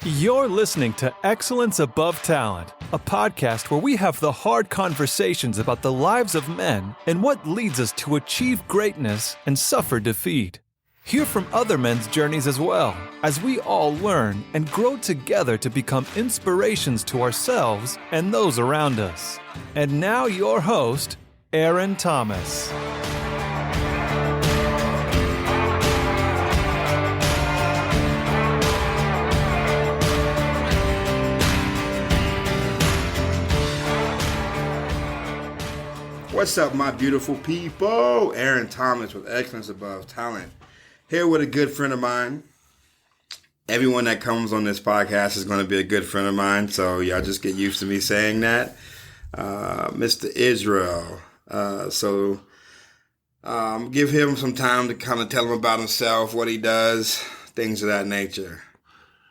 You're listening to Excellence Above Talent, a podcast where we have the hard conversations about the lives of men and what leads us to achieve greatness and suffer defeat. Hear from other men's journeys as well, as we all learn and grow together to become inspirations to ourselves and those around us. And now your host, Aaron Thomas. What's up, my beautiful people? Aaron Thomas with Excellence Above Talent. Here with a good friend of mine. Everyone that comes on this podcast is going to be a good friend of mine, so y'all just get used to me saying that. Mr. Israel. Give him some time to kind of tell him about himself, what he does, things of that nature.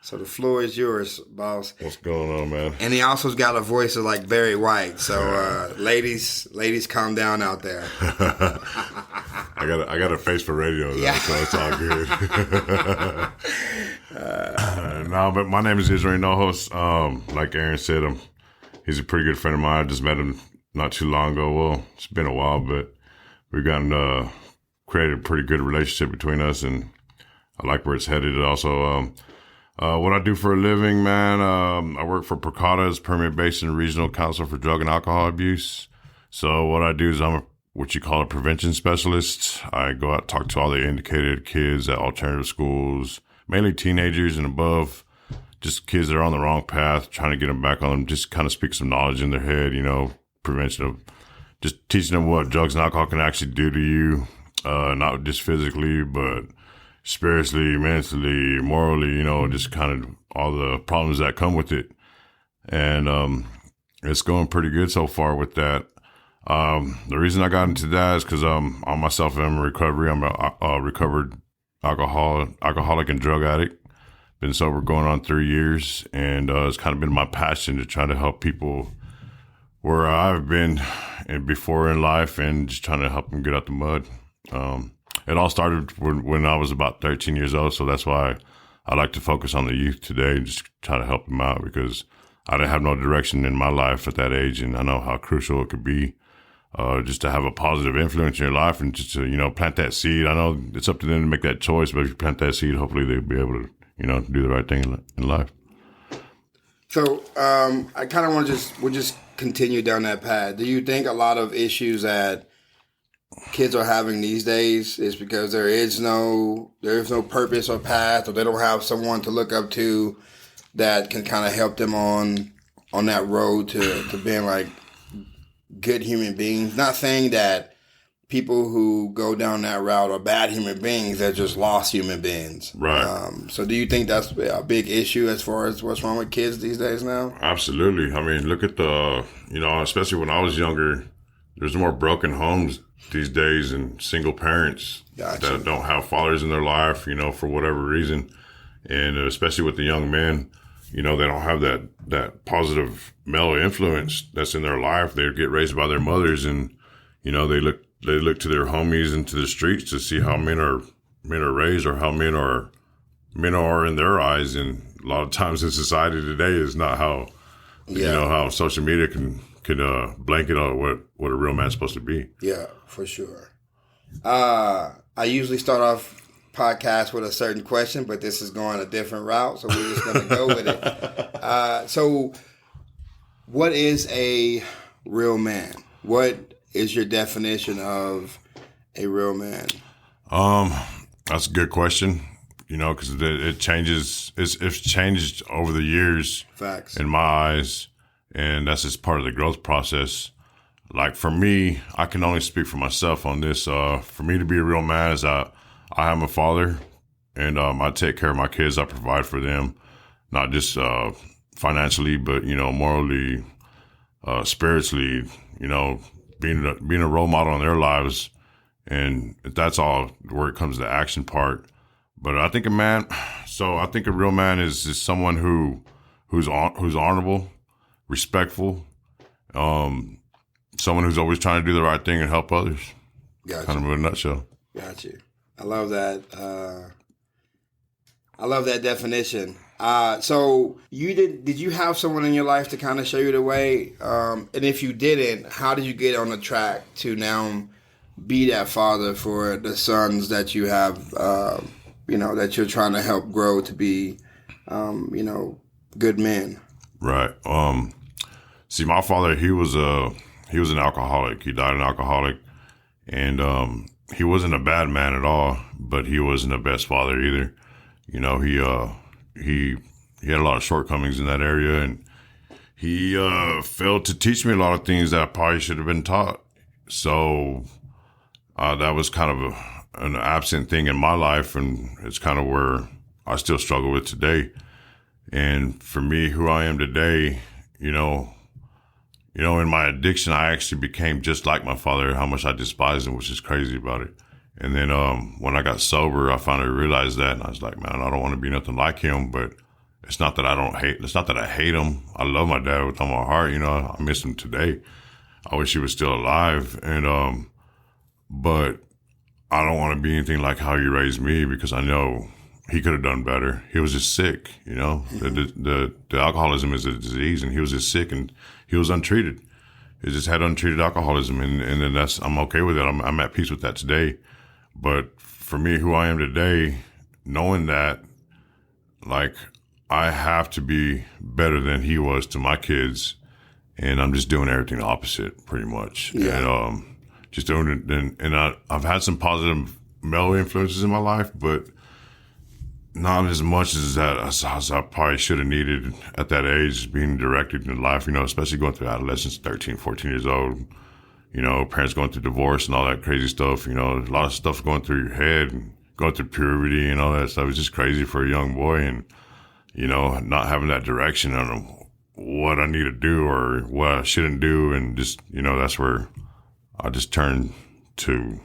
So the floor is yours, boss. What's going on, man? And he also's got a voice of like Barry White. So ladies, calm down out there. I got a face for radio, though, so it's all good. No, but my name is Israel Nohos. Like Aaron said, he's a pretty good friend of mine. I just met him not too long ago. Well, it's been a while, but we've gotten created a pretty good relationship between us, and I like where it's headed. Also, what I do for a living, man, I work for PRCATA as Permanent Basin Regional Council for Drug and Alcohol Abuse. So what I do is I'm what you call a prevention specialist. I go out and talk to all the indicated kids at alternative schools, mainly teenagers and above, just kids that are on the wrong path, trying to get them back on them, just kind of speak some knowledge in their head, prevention of just teaching them what drugs and alcohol can actually do to you, not just physically, but spiritually, mentally, morally, just kind of all the problems that come with it. And it's going pretty good so far with that. The reason I got into that is because I myself am in recovery. I'm a recovered alcoholic and drug addict. Been sober going on 3 years, and it's kind of been my passion to try to help people where I've been before in life and just trying to help them get out the mud. It all started when I was about 13 years old, so that's why I like to focus on the youth today and just try to help them out, because I didn't have no direction in my life at that age, and I know how crucial it could be just to have a positive influence in your life and just to, plant that seed. I know it's up to them to make that choice, but if you plant that seed, hopefully they'll be able to, do the right thing in life. So I kind of want to we'll just continue down that path. Do you think a lot of issues that kids are having these days is because there is no purpose or path, or they don't have someone to look up to that can kind of help them on that road to being like good human beings? Not saying that people who go down that route are bad human beings, they're just lost human beings. Right. So do you think that's a big issue as far as what's wrong with kids these days now? Absolutely. I mean, look at especially when I was younger, there's more broken homes these days and single parents that don't have fathers in their life, for whatever reason. And especially with the young men, they don't have that positive male influence that's in their life. They get raised by their mothers, and, they look to their homies and to the streets to see how men are raised, or how men are in their eyes. And a lot of times in society today is not how, how social media can blanket on what a real man's supposed to be. Yeah, for sure. I usually start off podcasts with a certain question, but this is going a different route, so we're just going to go with it. So what is a real man? What is your definition of a real man? That's a good question, because it changes. It's changed over the years. Facts. In my eyes. And that's just part of the growth process. Like for me, I can only speak for myself on this. For me to be a real man is I am a father, and I take care of my kids. I provide for them, not just financially, but morally, spiritually. Being a role model in their lives, and that's all where it comes to the action part. But I think a real man is someone who's honorable, respectful, someone who's always trying to do the right thing and help others. Gotcha. Kind of in a nutshell. Got you. I love that. I love that definition. So did you have someone in your life to kind of show you the way? And if you didn't, how did you get on the track to now be that father for the sons that you have, that you're trying to help grow to be, good men? Right. See, my father, he was an alcoholic. He died an alcoholic, and he wasn't a bad man at all, but he wasn't the best father either. He had a lot of shortcomings in that area, and he failed to teach me a lot of things that I probably should have been taught. So that was kind of an absent thing in my life, and it's kind of where I still struggle with today. And for me, who I am today, in my addiction, I actually became just like my father, how much I despised him, which is crazy about it. And then when I got sober, I finally realized that, and I was like, man, I don't want to be nothing like him, but it's not that I hate him. I love my dad with all my heart. I miss him today. I wish he was still alive. And, but I don't want to be anything like how he raised me, because I know he could have done better. He was just sick, the alcoholism is a disease, and he was just sick, and he was untreated. He just had untreated alcoholism, and then I'm okay with it. I'm at peace with that today. But for me, who I am today, knowing that, like, I have to be better than he was to my kids, and I'm just doing everything opposite, pretty much. Yeah. And just doing it. And I've had some positive male influences in my life, but not as much as I probably should have needed at that age, being directed in life, especially going through adolescence, 13, 14 years old. Parents going through divorce and all that crazy stuff. A lot of stuff going through your head, and going through puberty and all that stuff. It's just crazy for a young boy, and, not having that direction on what I need to do or what I shouldn't do. And just, that's where I just turned to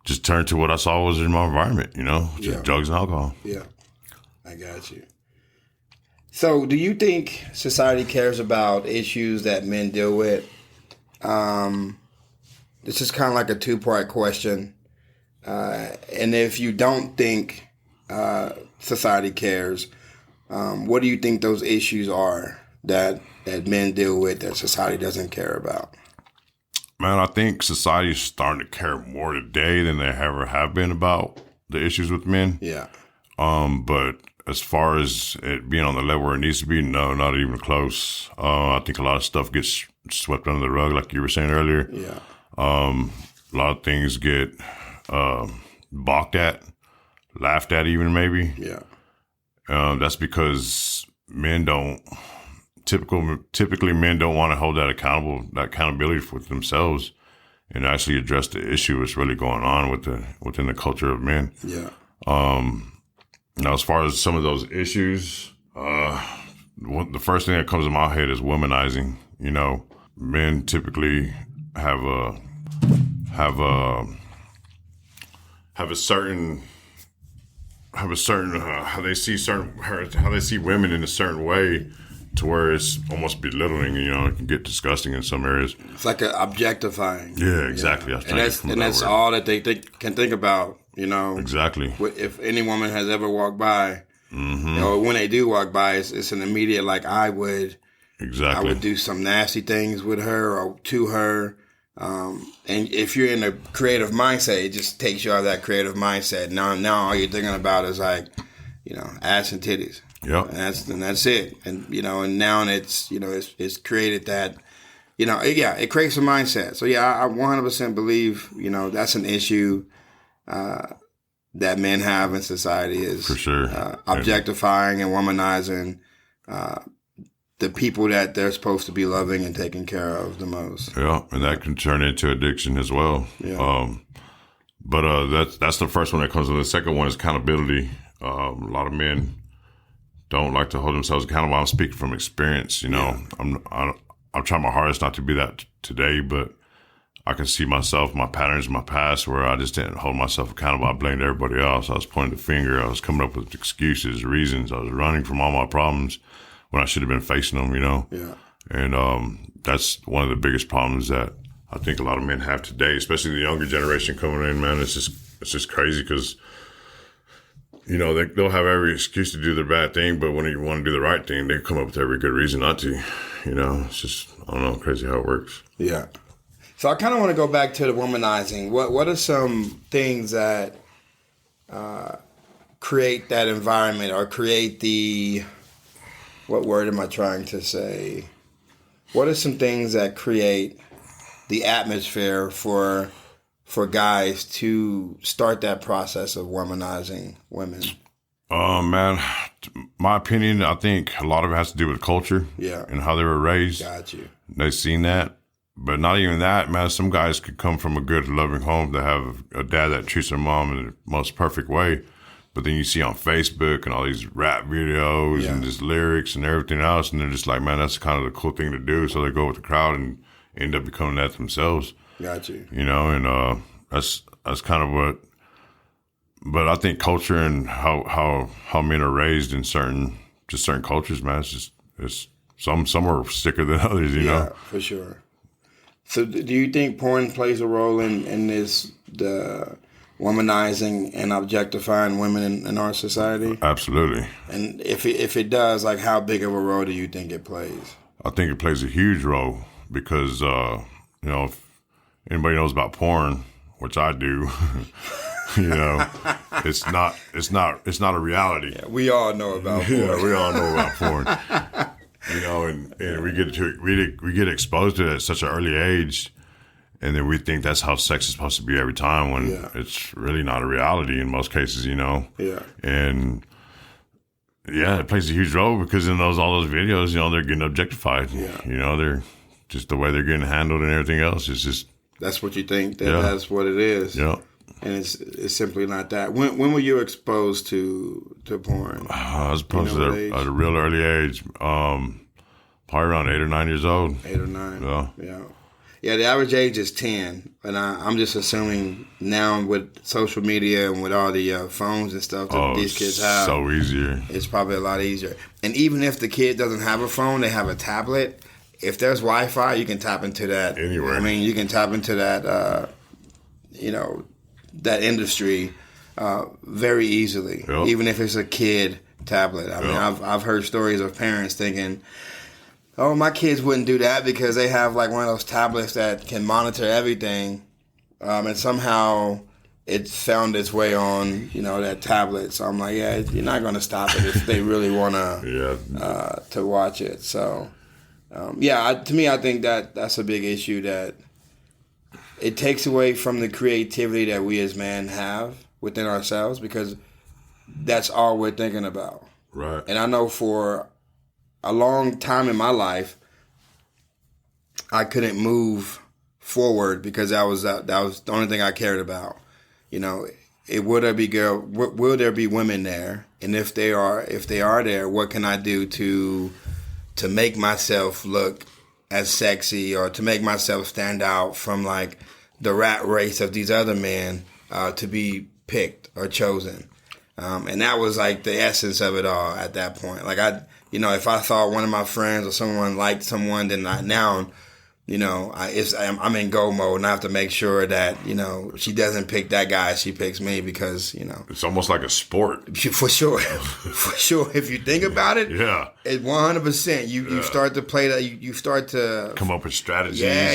what I saw was in my environment, just drugs and alcohol. Yeah, I got you. So do you think society cares about issues that men deal with? This is kind of like a two-part question. And if you don't think society cares, what do you think those issues are that men deal with that society doesn't care about? Man, I think society is starting to care more today than they ever have been about the issues with men. Yeah. But as far as it being on the level where it needs to be, no, not even close. I think a lot of stuff gets swept under the rug, like you were saying earlier. Yeah. A lot of things get balked at, laughed at even, maybe. Yeah. That's because men don't... Typically, men don't want to hold that accountability for themselves, and actually address the issue that's really going on within the culture of men. Yeah. Now, as far as some of those issues, the first thing that comes to my head is womanizing. Men typically have a certain how they see women in a certain way, to where it's almost belittling, it can get disgusting in some areas. It's like a objectifying. Yeah, exactly. Yeah. And that's all that they can think about, Exactly. If any woman has ever walked by, when they do walk by, it's an immediate, like, I would do some nasty things with her or to her. And if you're in a creative mindset, it just takes you out of that creative mindset. Now all you're thinking about is, like, ass and titties. Yep. And that's it. And, and now it's created that, it creates a mindset. So yeah, I 100% believe, that's an issue, that men have in society, is for sure objectifying and womanizing, the people that they're supposed to be loving and taking care of the most. Yeah. And that can turn into addiction as well. Yeah. But that's the first one that comes. The second one is accountability. A lot of men don't like to hold themselves accountable. I'm speaking from experience. I'm trying my hardest not to be that today, but I can see myself, my patterns, my past, where I just didn't hold myself accountable. I blamed everybody else. I was pointing the finger. I was coming up with excuses, reasons. I was running from all my problems when I should have been facing them. Yeah. And that's one of the biggest problems that I think a lot of men have today, especially the younger generation coming in. Man, it's just crazy, because you know, they'll have every excuse to do their bad thing, but when you want to do the right thing, they come up with every good reason not to. You know, it's just, I don't know, crazy how it works. Yeah. So I kind of want to go back to the womanizing. What are some things that create that environment or create the, what word am I trying to say? What are some things that create the atmosphere for guys to start that process of womanizing women? Man, my opinion, I think a lot of it has to do with culture. Yeah. And how they were raised. Got you. They've seen that. But not even that, man. Some guys could come from a good, loving home that have a dad that treats their mom in the most perfect way. But then you see on Facebook and all these rap videos and just lyrics and everything else, and they're just like, man, that's kind of the cool thing to do. So they go with the crowd and end up becoming that themselves. Got you. You know, and that's kind of what. But I think culture and how men are raised in certain cultures, man, it's some are sicker than others. You know. Yeah, for sure. So do you think porn plays a role in the womanizing and objectifying women in our society? Absolutely. And if it does, like, how big of a role do you think it plays? I think it plays a huge role because, you know, if anybody knows about porn, which I do, you know, it's not a reality. Yeah, we all know about porn. Yeah, we all know about porn. You know, and we get exposed to it at such an early age, and then we think that's how sex is supposed to be every time when it's really not a reality in most cases, you know. Yeah. And yeah, it plays a huge role because in all those videos, you know, they're getting objectified. Yeah. You know, they're just the way they're getting handled and everything else is just. That's what you think. That's what it is. Yeah. And it's simply not that. When were you exposed to porn? I was exposed to it at a real early age. Probably around 8 or 9 years old. 8 or 9. Yeah. Yeah, the average age is 10. And I'm just assuming now with social media and with all the phones and stuff that these kids have. So easier. It's probably a lot easier. And even if the kid doesn't have a phone, they have a tablet. If there's Wi-Fi, you can tap into that. Anywhere. I mean, you can tap into that, you know, that industry very easily, even if it's a kid tablet. I mean, I've heard stories of parents thinking, oh, my kids wouldn't do that because they have like one of those tablets that can monitor everything, and somehow it found its way on, you know, that tablet. So I'm like, yeah, you're not going to stop it if they really want to watch it. So, to me, I think that's a big issue that it takes away from the creativity that we as men have within ourselves because that's all we're thinking about. Right. And I know for a long time in my life, I couldn't move forward because that was the only thing I cared about. You know, will there be women there? And if they are there, what can I do to make myself look as sexy or to make myself stand out from like the rat race of these other men to be picked or chosen. And that was like the essence of it all at that point. Like if I thought one of my friends or someone liked someone, then now, you know, I'm in go mode and I have to make sure that, you know, she doesn't pick that guy, she picks me because, you know. It's almost like a sport. For sure. For sure. If you think about it, it's 100%. You start to play that, you start to come up with strategies. Yeah,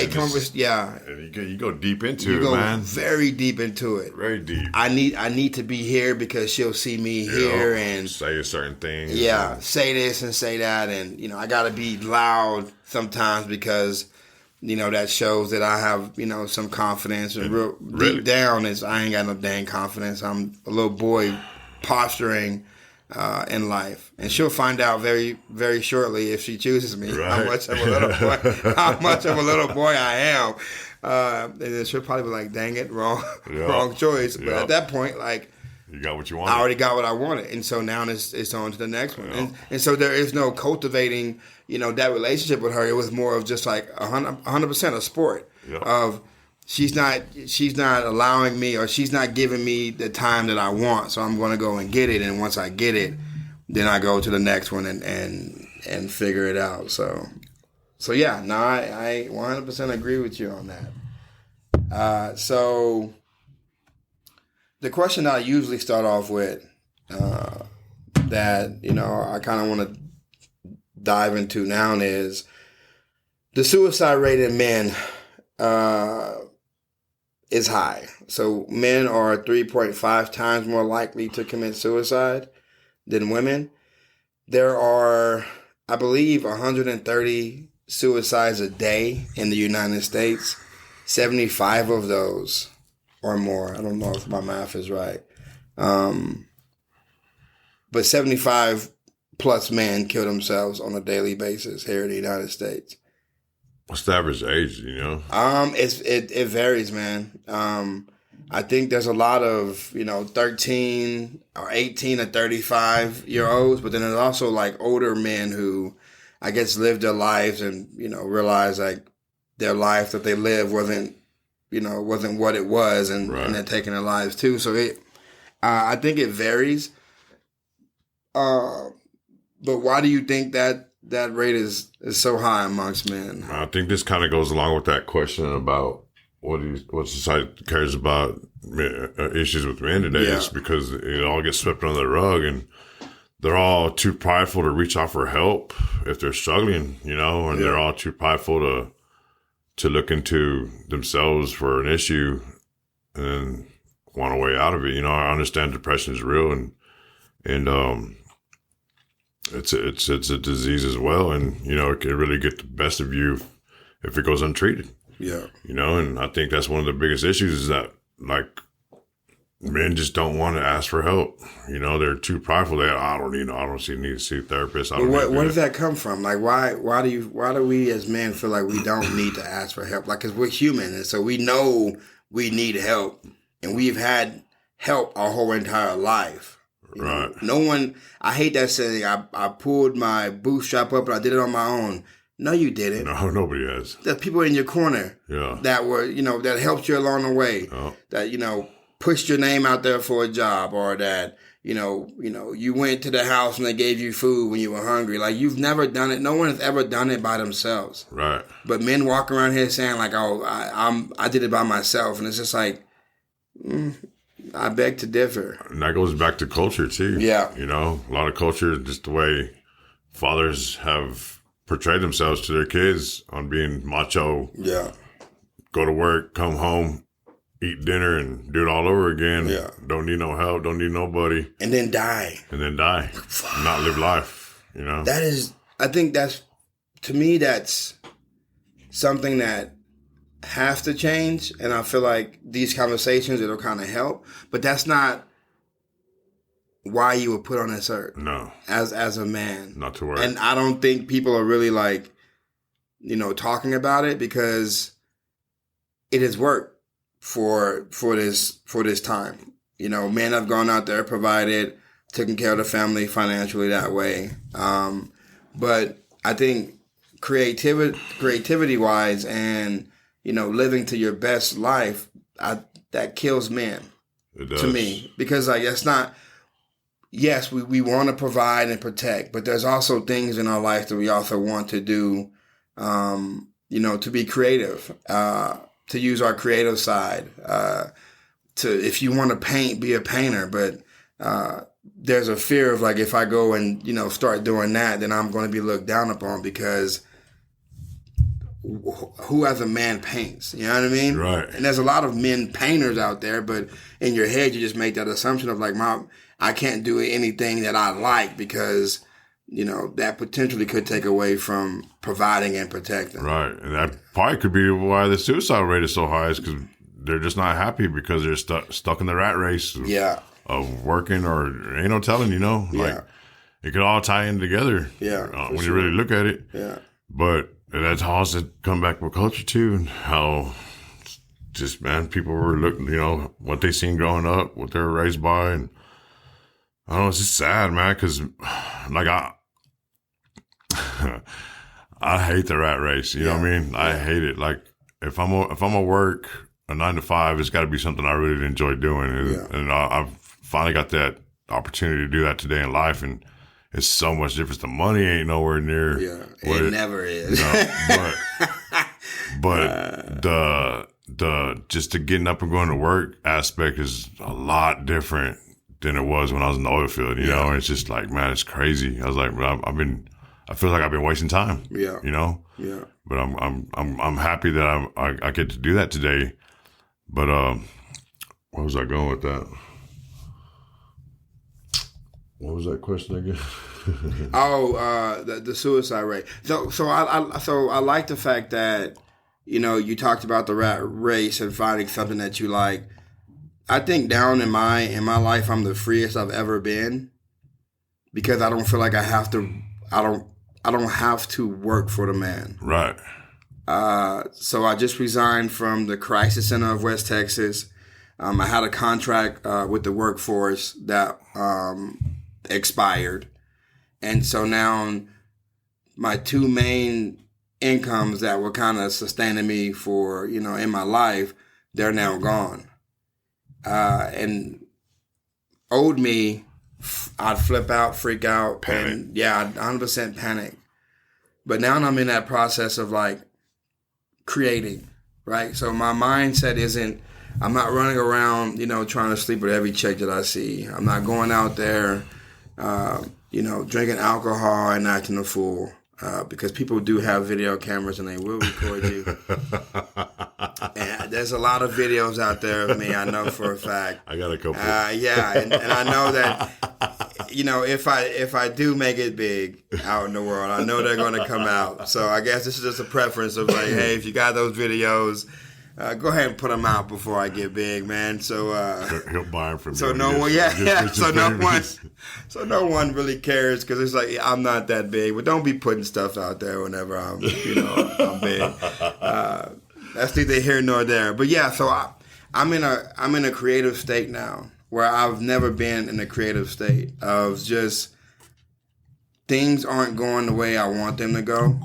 And you go deep into it, man. Very deep into it. Very deep. I need to be here because she'll see me here and say a certain thing. Yeah, say this and say that, and you know, I gotta be loud sometimes because, you know, that shows that I have, you know, some confidence. And deep down is I ain't got no dang confidence. I'm a little boy posturing in life. And she'll find out very, very shortly if she chooses me how much of a little boy I am. And then she'll probably be like, dang it, wrong choice. But at that point, like, you got what you wanted. I already got what I wanted. And so now it's on to the next one. And so there is no cultivating, you know, that relationship with her. It was more of just like 100% a sport of she's not allowing me or she's not giving me the time that I want. So I'm going to go and get it. And once I get it, then I go to the next one and figure it out. So yeah, no, I 100% agree with you on that. So the question I usually start off with that, I kind of want to dive into now is the suicide rate in men is high. So men are 3.5 times more likely to commit suicide than women. There are, I believe, 130 suicides a day in the United States. 75 of those or more. I don't know if my math is right. But 75 plus men kill themselves on a daily basis here in the United States. What's the average age, It varies, man. I think there's a lot of, 13 or 18 to 35-year-olds, but then there's also like older men who I guess lived their lives and, realize like their life that they lived wasn't what it was, and they're taking their lives too. So I think it varies. But why do you think that rate is so high amongst men? I think this kind of goes along with that question about what society cares about issues with men today. Yeah. It's because it all gets swept under the rug, and they're all too prideful to reach out for help if they're struggling, and they're all too prideful to look into themselves for an issue and want a way out of it. I understand depression is real, and it's a disease as well, and it can really get the best of you if it goes untreated. Yeah. And I think that's one of the biggest issues is that like men just don't want to ask for help. They're too prideful. I don't need to see a therapist. What does that come from? Like why do we as men feel like we don't need to ask for help? Like, 'cause we're human, and so we know we need help, and we've had help our whole entire life. Right. No one, I hate that saying, I pulled my bootstrap up and I did it on my own. No, you didn't. No, nobody has. There's people in your corner that were, that helped you along the way, that, pushed your name out there for a job, or that, you went to the house and they gave you food when you were hungry. Like, you've never done it. No one has ever done it by themselves. Right. But men walk around here saying like, oh, I did it by myself. And it's just like, I beg to differ. And that goes back to culture too. Yeah. A lot of culture, just the way fathers have portrayed themselves to their kids on being macho. Yeah. Go to work, come home, eat dinner, and do it all over again. Yeah. Don't need no help, don't need nobody. And then die. Not live life, That is, I think to me, that's something that has to change, and I feel like these conversations, it'll kind of help, but that's not why you were put on this earth. No. As a man. Not to work. And I don't think people are really like, talking about it, because it has worked for this time. Men have gone out there, provided, taken care of the family financially that way. But I think creativity wise and living to your best life, that kills men. It does. To me, because like it's not. Yes, we want to provide and protect, but there's also things in our life that we also want to do. To be creative, to use our creative side. If you want to paint, be a painter, but there's a fear of like if I go and start doing that, then I'm going to be looked down upon, because who as a man paints, you know what I mean? Right. And there's a lot of men painters out there, but in your head you just make that assumption of like, I can't do anything that I like, because that potentially could take away from providing and protecting. Right. And that probably could be why the suicide rate is so high, is because they're just not happy because they're stuck in the rat race of working, or ain't no telling, like it could all tie in together. Yeah. When you really look at it. Yeah. But that's also come back with culture too, and how just, man, people were looking, what they seen growing up, what they were raised by. And I don't know, it's just sad, man, because like I hate the rat race. You know what I mean? I hate it. Like if I'm gonna work a 9 to 5, it's got to be something I really enjoy doing, and I've finally got that opportunity to do that today in life, and it's so much different. The money ain't nowhere near. Yeah, it never is. But the just the getting up and going to work aspect is a lot different than it was when I was in the oil field, you know? And it's just like, man, it's crazy. I was like, I feel like I've been wasting time. Yeah. You know? Yeah. But I'm happy that I get to do that today. But where was I going with that? What was that question again? The suicide rate. So I like the fact that, you know, you talked about the rat race and finding something that you like. I think down in my life, I'm the freest I've ever been because I don't feel like I don't have to work for the man. Right. So I just resigned from the Crisis Center of West Texas. I had a contract with the workforce that expired. And so now my two main incomes that were kind of sustaining me for, you know, in my life, they're now gone. And old me, I'd flip out, freak out, panic. And yeah, I'd 100% panic. But now I'm in that process of like creating, right? So my mindset isn't, I'm not running around, you know, trying to sleep with every chick that I see. I'm not going out there, you know, drinking alcohol and acting a fool. Because people do have video cameras and they will record you. And there's a lot of videos out there of me, I know for a fact. I got a couple. Yeah, and I know that, you know, if I do make it big out in the world, I know they're going to come out. So I guess this is just a preference of like, hey, if you got those videos, go ahead and put them out before I get big, man. So he'll buy them from you. So no one really cares because it's like I'm not that big. But don't be putting stuff out there whenever I'm big. That's neither here nor there. But yeah, so I'm in a creative state now where I've never been in a creative state of just things aren't going the way I want them to go,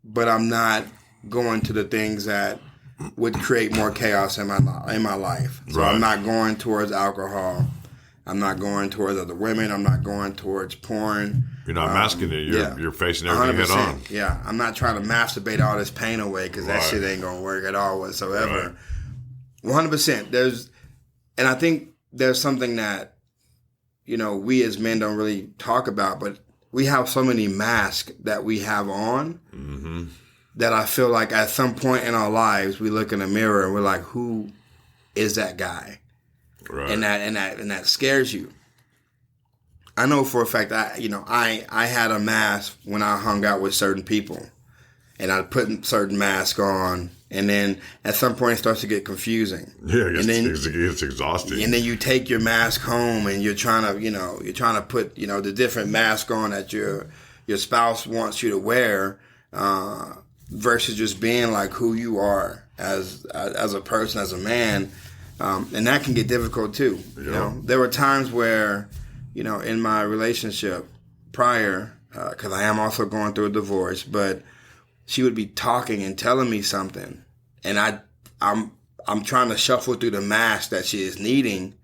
but I'm not going to the things that would create more chaos in my life. So right. I'm not going towards alcohol. I'm not going towards other women. I'm not going towards porn. You're not masking it. You're facing everything 100%. Head on. Yeah. I'm not trying to masturbate all this pain away because that shit ain't going to work at all whatsoever. Right. 100%. And I think there's something that, you know, we as men don't really talk about, but we have so many masks that we have on. Mm-hmm. That I feel like at some point in our lives, we look in the mirror and we're like, who is that guy? Right. And that scares you. I know for a fact I had a mask when I hung out with certain people and I'd put certain masks on and then at some point it starts to get confusing. Yeah, it's exhausting. And then you take your mask home and you're trying to put, you know, the different mask on that your spouse wants you to wear, versus just being like who you are as a person, as a man. And that can get difficult too. Yeah. You know, there were times where, you know, in my relationship prior, because I am also going through a divorce, but she would be talking and telling me something, and I'm trying to shuffle through the mask that she is needing,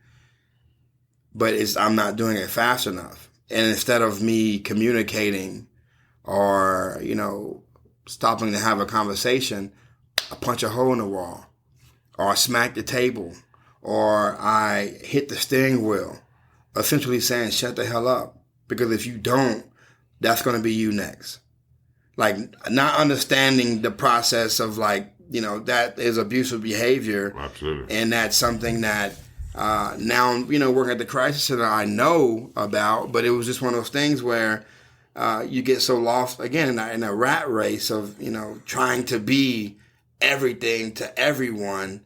but I'm not doing it fast enough. And instead of me communicating or, you know, stopping to have a conversation, I punch a hole in the wall, or I smack the table, or I hit the steering wheel, essentially saying, shut the hell up. Because if you don't, that's going to be you next. Like, not understanding the process of, like, you know, that is abusive behavior. Absolutely. And that's something that now, you know, working at the Crisis Center, I know about, but it was just one of those things where you get so lost, again, in a rat race of, you know, trying to be everything to everyone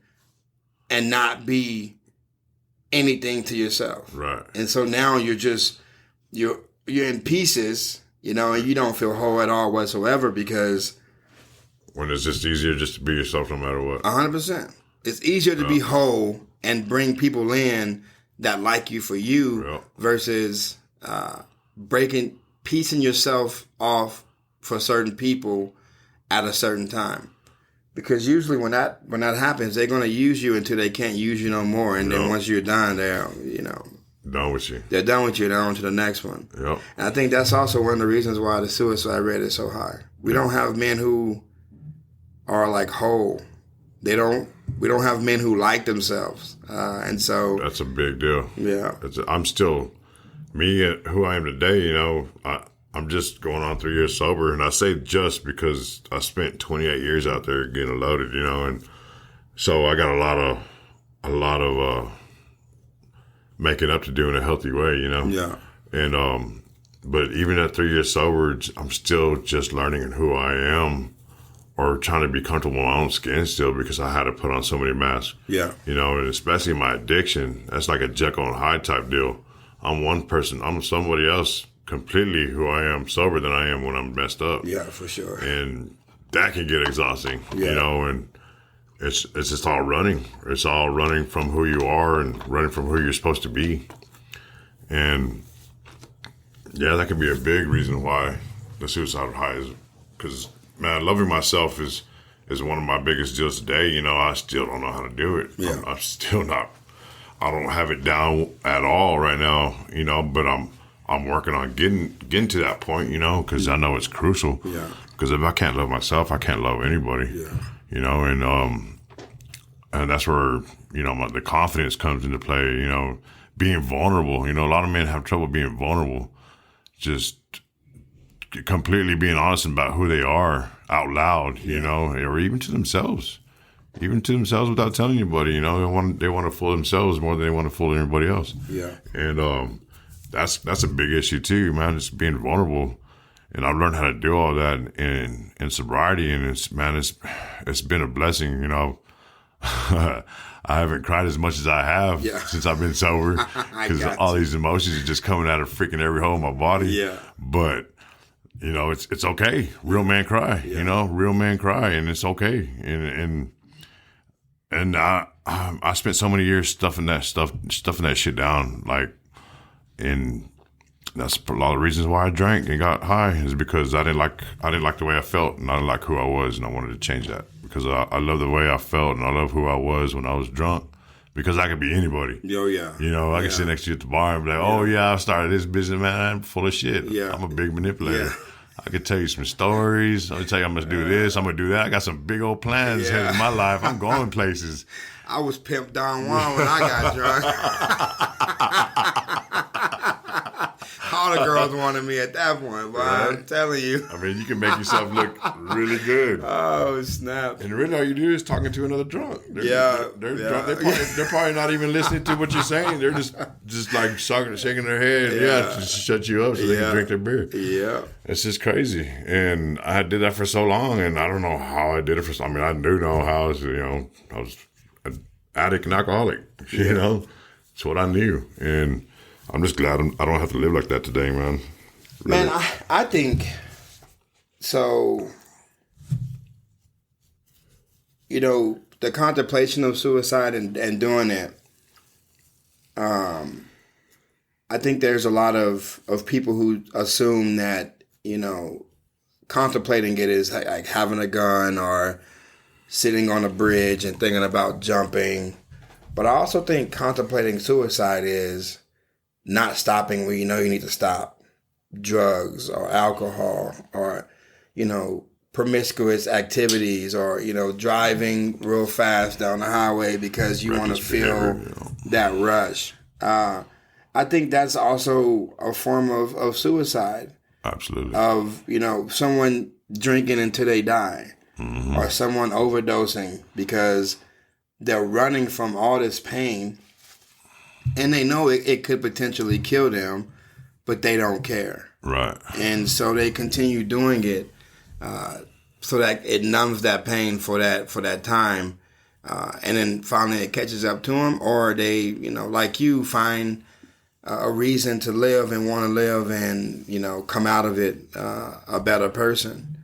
and not be anything to yourself. Right. And so now you're in pieces, you know, and you don't feel whole at all whatsoever because... When it's just easier just to be yourself no matter what. 100%. It's easier to be whole and bring people in that like you for you versus piecing yourself off for certain people at a certain time. Because usually when that happens, they're going to use you until they can't use you no more. And then once you're done, they're, you know... Done with you. They're done with you. They're on to the next one. Yep. And I think that's also one of the reasons why the suicide rate is so high. We don't have men who are like whole. They don't we don't have men who like themselves, and so that's a big deal. Yeah, I'm still me at who I am today. You know, I'm just going on 3 years sober, and I say just because I spent 28 years out there getting loaded. You know, and so I got a lot of making up to do in a healthy way. You know. Yeah. And but even at 3 years sober, I'm still just learning who I am, or trying to be comfortable in my own skin still, because I had to put on so many masks. Yeah. You know, and especially my addiction, that's like a Jekyll and Hyde type deal. I'm one person. I'm somebody else completely who I am sober than I am when I'm messed up. Yeah, for sure. And that can get exhausting, Yeah. you know, and it's just all running. It's all running from who you are and running from who you're supposed to be. And yeah, that could be a big reason why the suicidal high is, because, man, loving myself is one of my biggest deals today. You know, I still don't know how to do it. Yeah. I'm still not, I don't have it down at all right now, you know, but I'm working on getting to that point, you know, because I know it's crucial. Yeah. Because if I can't love myself, I can't love anybody. Yeah. You know, and that's where, you know, the confidence comes into play, you know, being vulnerable. You know, a lot of men have trouble being vulnerable. Just completely being honest about who they are out loud, you know, or even to themselves without telling anybody. You know, they want to fool themselves more than they want to fool anybody else. Yeah, and that's a big issue too, man. Just being vulnerable, and I've learned how to do all that in sobriety, and it's been a blessing. You know, I haven't cried as much as I have since I've been sober, because all these emotions are just coming out of freaking every hole in my body. Yeah. But, you know, it's okay. Real man cry, you know, real man cry, and it's okay. And I spent so many years stuffing that shit down, like, and that's a lot of reasons why I drank and got high, is because I didn't like the way I felt, and I didn't like who I was, and I wanted to change that. Because I love the way I felt, and I love who I was when I was drunk, because I could be anybody. Oh, yeah. You know, I could sit next to you at the bar and be like, oh, yeah, I started this business, man. I'm full of shit. Yeah. I'm a big manipulator. Yeah. I could tell you some stories. I could tell you I'm going to do this. I'm going to do that. I got some big old plans ahead of my life. I'm going places. I was Pimp Don Juan when I got drunk. All the girls wanted me at that point, but right. I'm telling you. I mean, you can make yourself look really good. Oh, snap. And really all you do is talking to another drunk. They're drunk. They're probably not even listening to what you're saying. They're just like shaking their head. To shut you up so they can drink their beer. Yeah. It's just crazy. And I did that for so long, and I don't know how I did it for so long. I mean, I do know how. I was an addict and alcoholic. You know? It's what I knew. And I'm just glad I don't have to live like that today, man. Really. Man, I think so. You know, the contemplation of suicide and doing it. I think there's a lot of people who assume that, you know, contemplating it is like having a gun or sitting on a bridge and thinking about jumping. But I also think contemplating suicide is not stopping where you know you need to stop. Drugs or alcohol or, you know, promiscuous activities or, you know, driving real fast down the highway because you want to feel that rush. I think that's also a form of suicide. Absolutely. Of, you know, someone drinking until they die. Mm-hmm. Or someone overdosing because they're running from all this pain and they know it could potentially kill them, but they don't care. Right. And so they continue doing it so that it numbs that pain for that time. And then finally it catches up to them, or they, you know, like you, find a reason to live and want to live and, you know, come out of it a better person.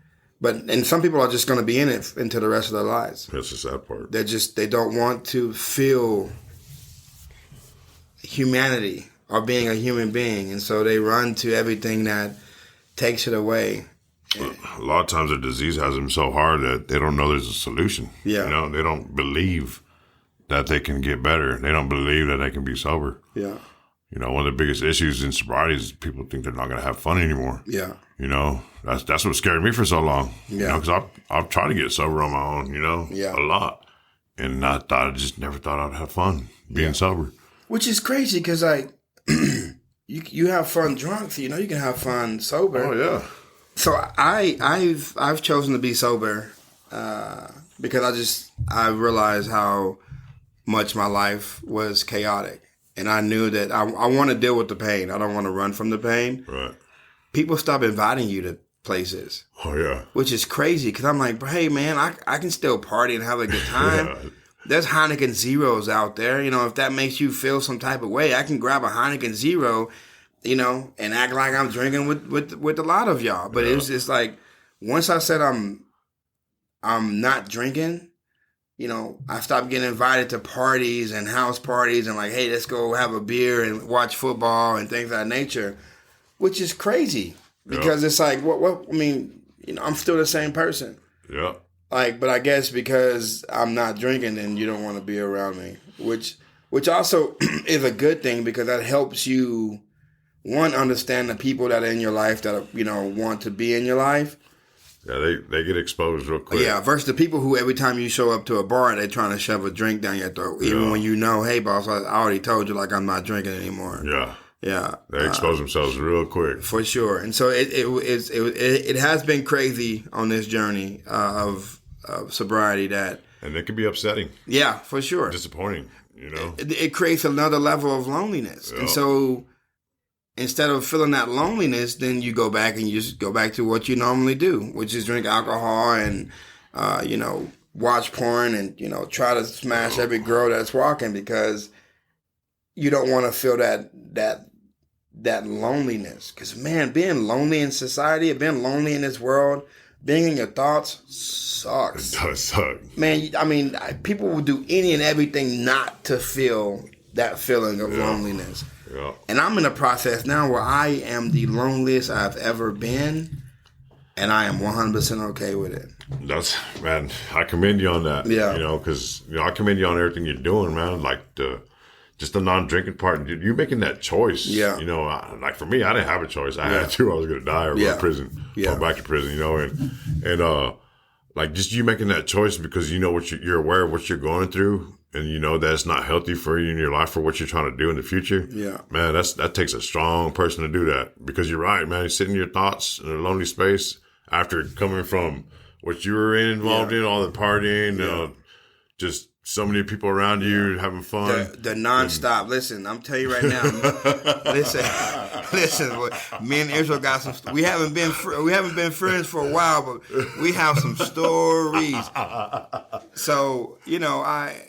And some people are just going to be in it into the rest of their lives. That's the sad part. They don't want to feel humanity or being a human being. And so they run to everything that takes it away. A lot of times the disease has them so hard that they don't know there's a solution. Yeah. You know, they don't believe that they can get better. They don't believe that they can be sober. Yeah. You know, one of the biggest issues in sobriety is people think they're not going to have fun anymore. Yeah. You know, that's what scared me for so long. Yeah. You know, because I've tried to get sober on my own, you know, a lot. And I just never thought I'd have fun being sober. Which is crazy because, like, you have fun drunk, so you know you can have fun sober. Oh, yeah. So I've chosen to be sober because I realized how much my life was chaotic. And I knew that I want to deal with the pain. I don't want to run from the pain. Right. People stop inviting you to places. Oh, yeah. Which is crazy because I'm like, hey, man, I can still party and have a good time. Yeah. There's Heineken Zeros out there. You know, if that makes you feel some type of way, I can grab a Heineken Zero, you know, and act like I'm drinking with a lot of y'all. But it was just like, once I said I'm not drinking, you know, I stopped getting invited to parties and house parties and like, hey, let's go have a beer and watch football and things of that nature, which is crazy because it's like, what? I mean, you know, I'm still the same person. Yeah. Like, but I guess because I'm not drinking, then you don't want to be around me, which also is a good thing because that helps you, one, understand the people that are in your life that, you know, want to be in your life. Yeah, they get exposed real quick. Yeah, versus the people who every time you show up to a bar, they're trying to shove a drink down your throat. Even when you know, hey, boss, I already told you, like, I'm not drinking anymore. Yeah. Yeah. They expose themselves real quick. For sure. And so it has been crazy on this journey of sobriety that. And it can be upsetting. Yeah, for sure. Disappointing, you know? It creates another level of loneliness. Yeah. And so instead of feeling that loneliness, then you go back and you just go back to what you normally do, which is drink alcohol and, you know, watch porn and, you know, try to smash every girl that's walking because you don't want to feel that loneliness. Because, man, being lonely in society, being lonely in this world, being in your thoughts sucks. It does suck. Man, I mean, people will do any and everything not to feel that feeling of loneliness. Yeah. And I'm in a process now where I am the loneliest I've ever been, and I am 100% okay with it. Man, I commend you on that. Yeah. You know, because, you know, I commend you on everything you're doing, man. Like, just the non-drinking part. You're making that choice. Yeah. You know, like for me, I didn't have a choice. I had to. I was going to die or go to prison. Or back to prison, you know. And like, just you making that choice because you know what you're aware of what you're going through. And you know that it's not healthy for you in your life for what you're trying to do in the future. Yeah, man, that takes a strong person to do that because you're right, man. You sit in your thoughts in a lonely space after coming from what you were involved in, all the partying, just so many people around you having fun. The nonstop. Listen, I'm telling you right now. listen. Me and Israel got some. We haven't been friends for a while, but we have some stories. So you know, I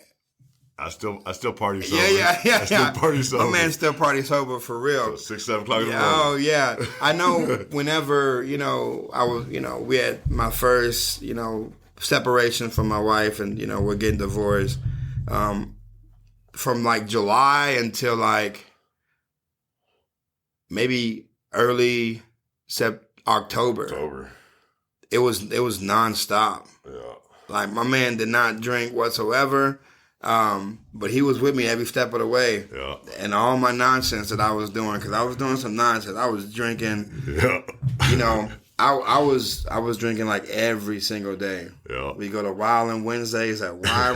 still party sober. Yeah. I still party sober. My man still party sober for real. So 6, 7 o'clock in the morning. Oh yeah. I know whenever, you know, I was, you know, we had my first, you know, separation from my wife and, you know, we're getting divorced. From like July until like maybe early October. It was nonstop. Yeah. Like my man did not drink whatsoever. But he was with me every step of the way. Yeah. And all my nonsense that I was doing, because I was doing some nonsense. I was drinking. Yeah. You know, I was drinking like every single day. Yeah. We go to Wild and Wednesdays at Wine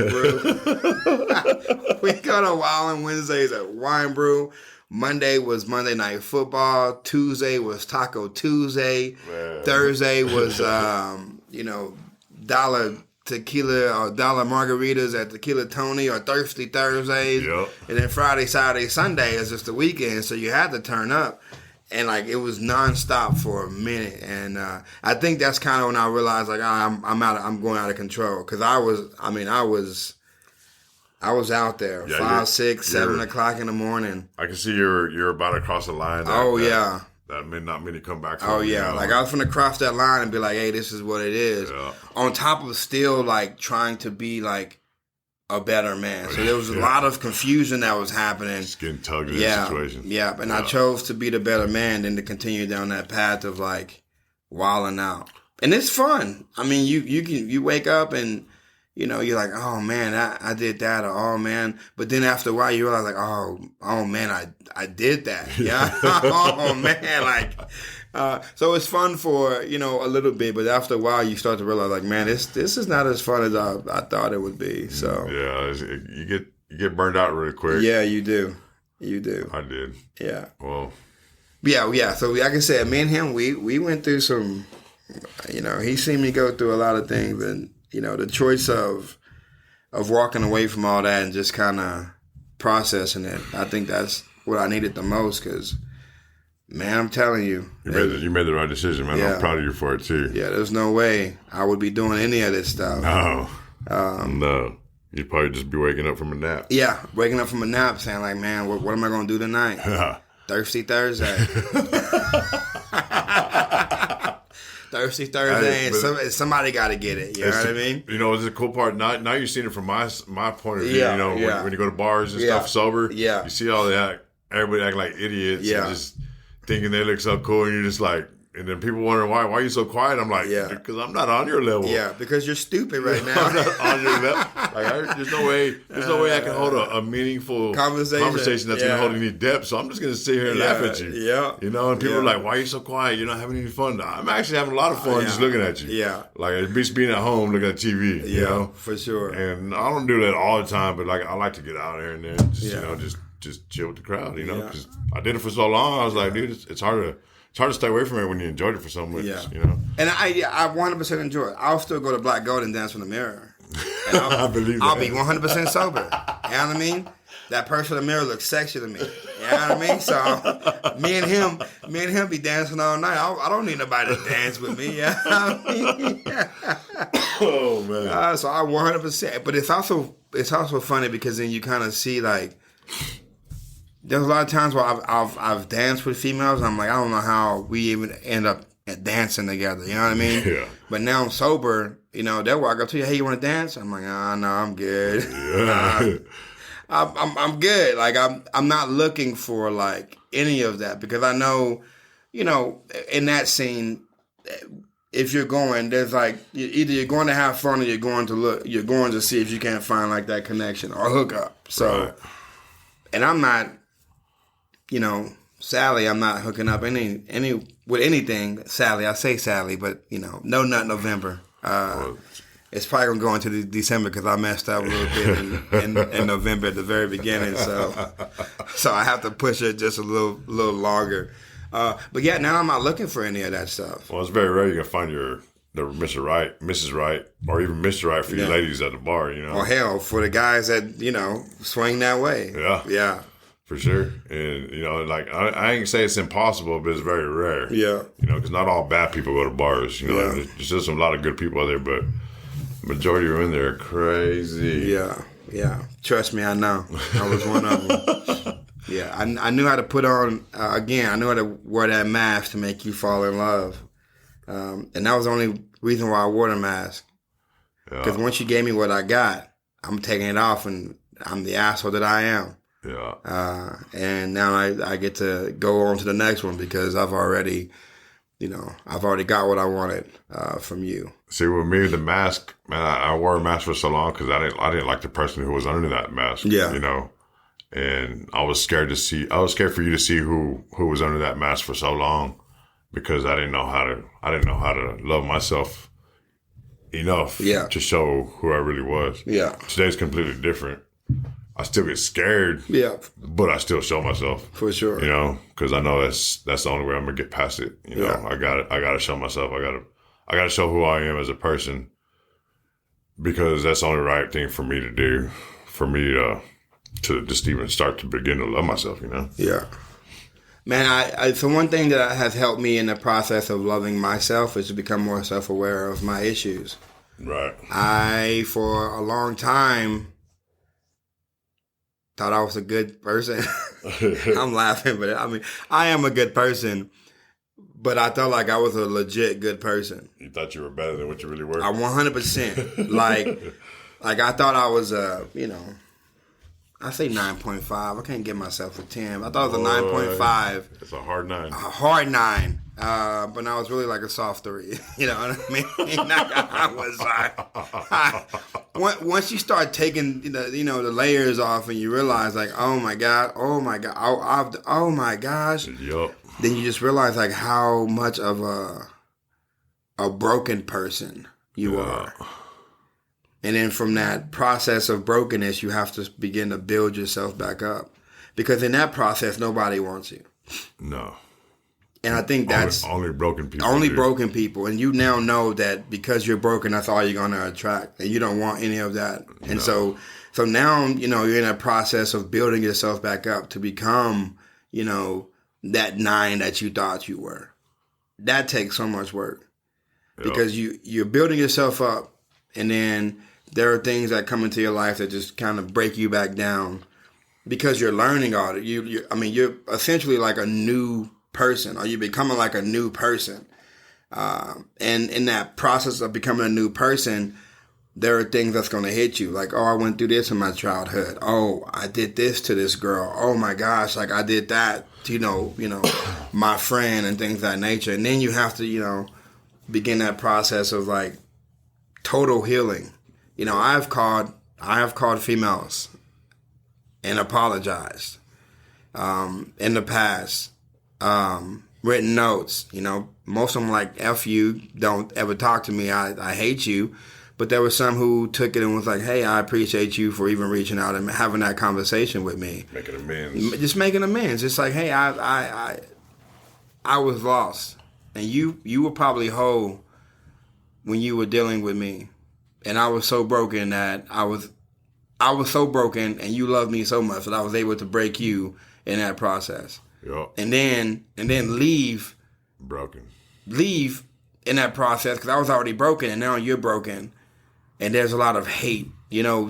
Brew. Monday was Monday Night Football. Tuesday was Taco Tuesday. Man. Thursday was you know, dollar tequila or dollar margaritas at Tequila Tony or Thirsty Thursdays. Yep. And then Friday, Saturday, Sunday is just the weekend, so you had to turn up. And like it was nonstop for a minute. And I think that's kind of when I realized like I'm going out of control. Cause I was out there 5, 6, 7 o'clock in the morning. I can see you're about to cross the line. That may not mean to come back from. Oh, yeah. You know? Like, I was going to cross that line and be like, hey, this is what it is. Yeah. On top of still, like, trying to be, like, a better man. So there was a lot of confusion that was happening. Just getting tugged in that situation. Yeah. And I chose to be the better man than to continue down that path of, like, wilding out. And it's fun. I mean, you wake up and, you know, you're like, oh, man, I did that. Or, oh, man. But then after a while, you realize, like, oh man, I did that. Yeah. Oh, man. Like, So it's fun for, you know, a little bit, but after a while you start to realize, like, man, this is not as fun as I thought it would be. So Yeah, you get burned out really quick. yeah, you do. You do. I did. Yeah. Well, Yeah. So like I said, me and him, we went through some, you know, he seen me go through a lot of things, and, you know, the choice of walking away from all that and just kind of processing it, I think that's what I needed the most, because, man, I'm telling you. You made the right decision, man. Yeah. I'm proud of you for it, too. Yeah, there's no way I would be doing any of this stuff. No. No. You'd probably just be waking up from a nap. Yeah, waking up from a nap saying, like, man, what am I going to do tonight? Thirsty Thursday. Thirsty Thursday, and somebody got to get it. You know what I mean? You know, it's a cool part. Now you're seeing it from my point of view. Yeah, you know, yeah. when you go to bars and stuff sober, Yeah. you see all that. Everybody acting like idiots and just thinking they look so cool, and you're just like, and then people wondering why are you so quiet? I'm like, because I'm not on your level. Yeah, because you're stupid right now. I'm not on your level. Like, there's no way I can hold a meaningful conversation that's going to hold any depth. So I'm just going to sit here and laugh at you. Yeah. You know, and people are like, why are you so quiet? You're not having any fun. I'm actually having a lot of fun just looking at you. Yeah. Like, it's just being at home looking at TV, you know? For sure. And I don't do that all the time, but like I like to get out here and there and just, you know, just chill with the crowd, you know? Because I did it for so long. I was like, dude, it's hard to stay away from it when you enjoyed it for so much, you know? And I 100% enjoy it. I'll still go to Black Gold and dance from the mirror. And I believe that. I'll be 100% sober. You know what I mean? That person in the mirror looks sexy to me. You know what I mean? So me and him be dancing all night. I don't need nobody to dance with me. You know what I mean? Oh, man. So I 100%. But it's also funny because then you kind of see, like, there's a lot of times where I've danced with females, and I'm like, I don't know how we even end up dancing together. You know what I mean? Yeah. But now I'm sober. You know, they'll walk up to you, hey, you want to dance? I'm like, no, I'm good. Yeah. I'm good. Like, I'm not looking for, like, any of that, because I know, you know, in that scene, if you're going, there's like, either you're going to have fun or you're going to see if you can't find, like, that connection or hook up. So, and I'm not, you know, Sally, I'm not hooking up any with anything. Sally, I say Sally, but, you know, no nut November. It's probably gonna go into December because I messed up a little bit in November at the very beginning. So I have to push it just a little longer. But yeah, now I'm not looking for any of that stuff. Well, it's very rare you can find the Mr. Right, Mrs. Right, or even Mr. Right for you ladies at the bar. You know, or hell, for the guys that, you know, swing that way. Yeah. For sure. And, you know, like, I ain't say it's impossible, but it's very rare. Yeah. You know, because not all bad people go to bars. You know, there's just a lot of good people out there, but majority of them in there are crazy. Yeah. Trust me, I know. I was one of them. Yeah. I knew how to put on, I knew how to wear that mask to make you fall in love. And that was the only reason why I wore the mask. Because once you gave me what I got, I'm taking it off, and I'm the asshole that I am. Yeah. And now I get to go on to the next one because I've already got what I wanted from you. See, with me, the mask, man, I wore a mask for so long because I didn't like the person who was under that mask. Yeah. You know, and I was scared for you to see who was under that mask for so long, because I didn't know how to love myself enough to show who I really was. Yeah. Today's completely different. I still get scared, but I still show myself for sure. You know, because I know that's the only way I'm gonna get past it. You know, I gotta show myself. I gotta show who I am as a person, because that's the only right thing for me to do. For me to just even start to begin to love myself. You know. Yeah. Man, so one thing that has helped me in the process of loving myself is to become more self-aware of my issues. Right. I, for a long time, thought I was a good person. I'm laughing, but I mean, I am a good person, but I felt like I was a legit good person. You thought you were better than what you really were? I 100%. like I thought I was you know, I say 9.5. I can't give myself a 10. I thought it was a 9.5. It's a hard 9. A hard 9. But I was really like a soft 3. You know what I mean? I was like, once you start taking the layers off and you realize, like, oh my gosh, Yup. then you just realize like how much of a broken person you are. And then from that process of brokenness, you have to begin to build yourself back up. Because in that process, nobody wants you. No. And I think that's only broken people. Only broken people. And you now know that because you're broken, that's all you're going to attract. And you don't want any of that. And so now, you're in a process of building yourself back up to become, that 9 that you thought you were. That takes so much work. Yep. Because you're building yourself up, and then there are things that come into your life that just kind of break you back down because you're learning all that. You're essentially like a new person, or you're becoming like a new person. And in that process of becoming a new person, there are things that's going to hit you. Like, oh, I went through this in my childhood. Oh, I did this to this girl. Oh my gosh, like I did that to, my friend and things of that nature. And then you have to, begin that process of like total healing. I have called females and apologized in the past. Written notes, most of them like, F you, don't ever talk to me, I hate you. But there were some who took it and was like, hey, I appreciate you for even reaching out and having that conversation with me. Making amends. Just making amends. It's like, hey, I was lost. And you were probably whole when you were dealing with me. And I was so broken that I was so broken, and you loved me so much that I was able to break you in that process. Yep. And then leave. Broken. Leave in that process because I was already broken, and now you're broken. And there's a lot of hate,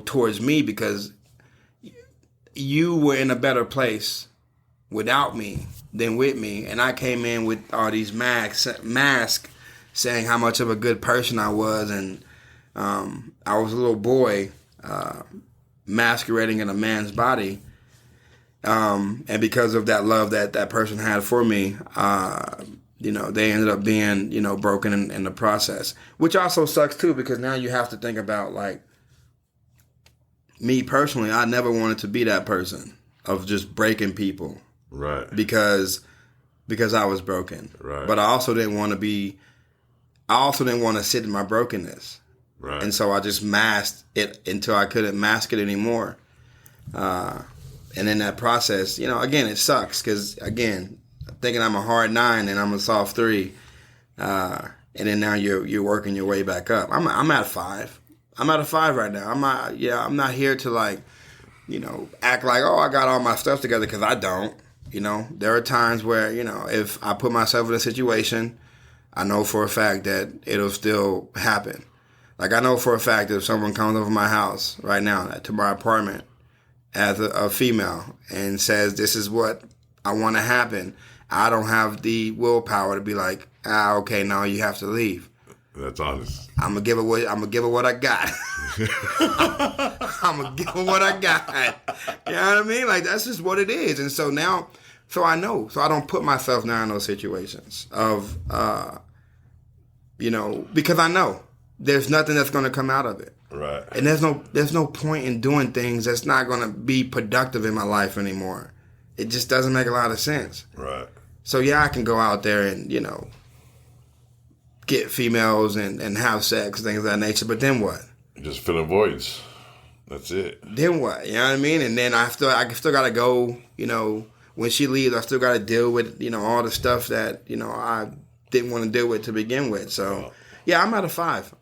towards me because you were in a better place without me than with me. And I came in with all these masks saying how much of a good person I was. And I was a little boy masquerading in a man's body. And because of that love that person had for me, they ended up being, broken in the process, which also sucks too, because now you have to think about like me personally. I never wanted to be that person of just breaking people. Right. Because I was broken. Right. But I also didn't want to sit in my brokenness. Right. And so I just masked it until I couldn't mask it anymore. And in that process, again, it sucks because, again, thinking I'm a hard 9 and I'm a soft 3. And then now you're working your way back up. I'm at 5. I'm at a 5 right now. I'm not here to act like, oh, I got all my stuff together, because I don't. There are times where, if I put myself in a situation, I know for a fact that it'll still happen. Like I know for a fact that if someone comes over my house right now to my apartment as a female and says, this is what I want to happen, I don't have the willpower to be like, okay, no, you have to leave. That's honest. I'm gonna give her what I got. I'm gonna give her what I got. You know what I mean? Like that's just what it is. And so now, so I know. So I don't put myself now in those situations of, because I know there's nothing that's gonna come out of it. Right. And there's no point in doing things that's not gonna be productive in my life anymore. It just doesn't make a lot of sense. Right. So yeah, I can go out there and, get females and have sex, things of that nature, but then what? Just filling voids. That's it. Then what? You know what I mean? And then I still gotta go, when she leaves, I still gotta deal with, all the stuff that, I didn't want to deal with to begin with. So yeah, I'm at a 5.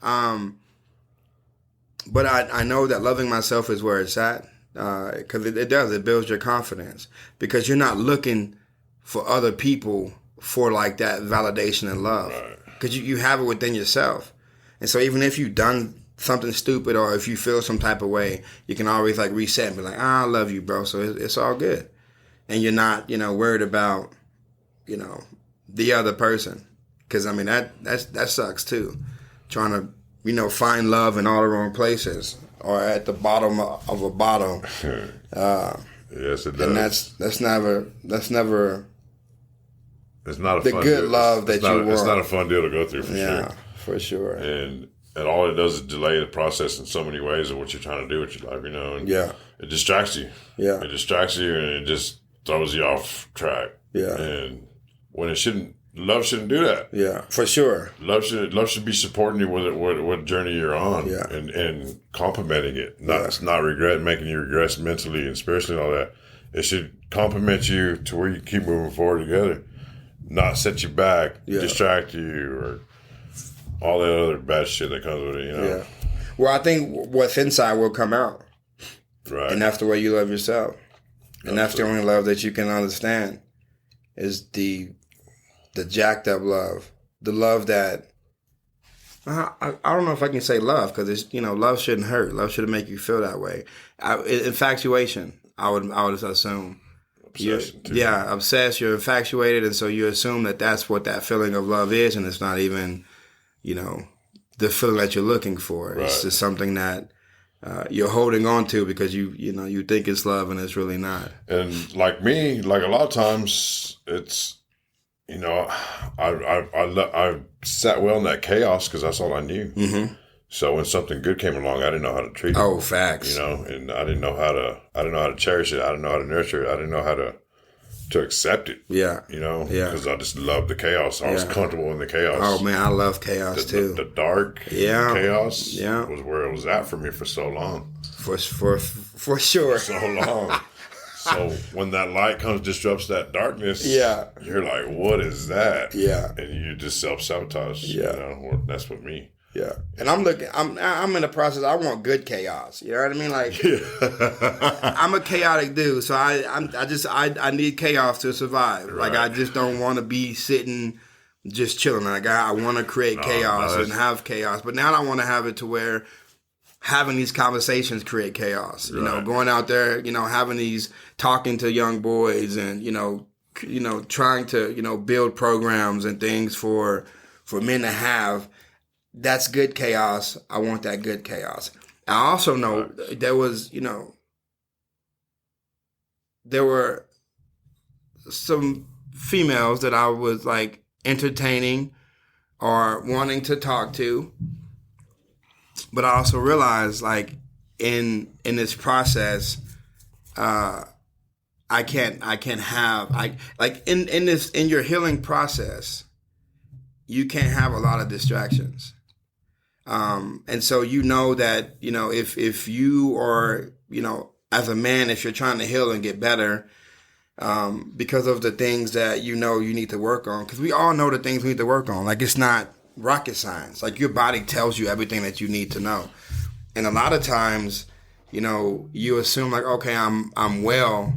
But I know that loving myself is where it's at. Because it builds your confidence, because you're not looking for other people for like that validation and love, because you have it within yourself. And so even if you've done something stupid, or if you feel some type of way, you can always like reset and be like, I love you, bro, so it's all good. And you're not worried about the other person, because I mean that sucks too, trying to find love in all the wrong places, or at the bottom of a bottle. Yes, it does. And that's never. It's not a the fun good deal. love that you want. It's not a fun deal to go through, for sure. Yeah, for sure. And all it does is delay the process in so many ways of what you're trying to do with your life, And yeah, it distracts you. Yeah, it distracts you, and it just throws you off track. Yeah, and when it shouldn't. Love shouldn't do that. Yeah, for sure. Love should be supporting you with what journey you're on, and complimenting it, not regret, making you regress mentally and spiritually and all that. It should compliment you to where you keep moving forward together, not set you back, distract you, or all that other bad shit that comes with it. Yeah. Well, I think what's inside will come out, right? And that's the way you love yourself, and that's the only love that you can understand is the jacked up love, the love that I don't know if I can say love because it's love shouldn't hurt, love shouldn't make you feel that way. Infatuation, I would assume. Obsession too. Yeah, obsessed. You're infatuated, and so you assume that that's what that feeling of love is, and it's not even the feeling that you're looking for. Right. It's just something that you're holding on to because you think it's love and it's really not. And like me, like a lot of times it's. I sat well in that chaos because that's all I knew. Mm-hmm. So when something good came along, I didn't know how to treat it. Oh, facts. And I didn't know how to cherish it. I didn't know how to nurture it. I didn't know how to accept it. Yeah. Because I just loved the chaos. I was comfortable in the chaos. Oh man, I love chaos too. The dark chaos was where it was at for me for so long. For sure. So long. So when that light comes, disrupts that darkness, you're like, what is that? Yeah. And you just self-sabotage. Yeah. Well, that's what me. Yeah. And I'm in the process, I want good chaos. You know what I mean? Like, I'm a chaotic dude, so I need chaos to survive. Right. Like, I just don't want to be sitting just chilling. Like, I want to create chaos and have chaos. But now I want to have it to where having these conversations create chaos, going out there, having these, talking to young boys and, trying to, build programs and things for men to have. That's good chaos. I want that good chaos. I also know there were some females that I was like entertaining or wanting to talk to. But I also realized, like, in this process, I can't have in your healing process, you can't have a lot of distractions. And so that, if you are, as a man, if you're trying to heal and get better, because of the things that you need to work on, because we all know the things we need to work on. Like, it's not rocket science. Like, your body tells you everything that you need to know. And a lot of times, you assume like, okay, I'm well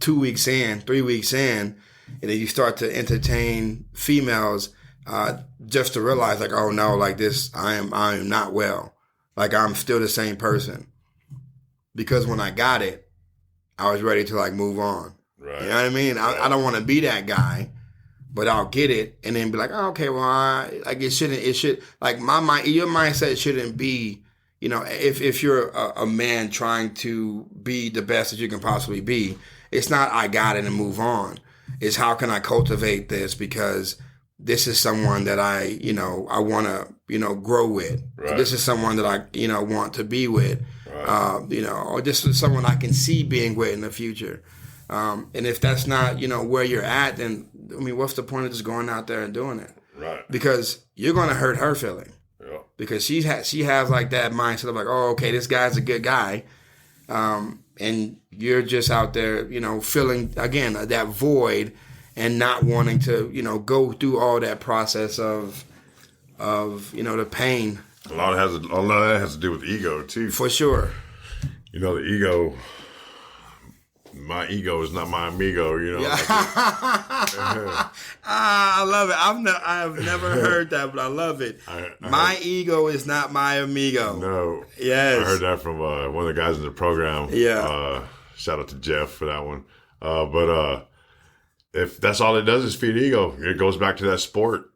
2 weeks in, 3 weeks in, and then you start to entertain females, just to realize like, oh no, like this, I am not well. Like, I'm still the same person. Because when I got it, I was ready to like move on. Right. You know what I mean? Right. I don't want to be that guy. But I'll get it and then be like, oh, okay, well, your mindset shouldn't be, if you're a man trying to be the best that you can possibly be, it's not I got it and move on. It's how can I cultivate this because this is someone that I want to, grow with. Right. This is someone that I, want to be with, right. Or this is someone I can see being with in the future. And if that's not, where you're at, then, what's the point of just going out there and doing it? Right. Because you're going to hurt her feeling. Yeah. Because she has like that mindset of like, oh, okay, this guy's a good guy. And you're just out there, feeling, again, that void and not wanting to, go through all that process of the pain. A lot of that has to do with ego, too. For sure. The ego... My ego is not my amigo, Yeah. I love it. I have never heard that, but I love it. My ego is not my amigo. No. Yes. I heard that from one of the guys in the program. Yeah. Shout out to Jeff for that one. But if that's all it does is feed ego, it goes back to that sport,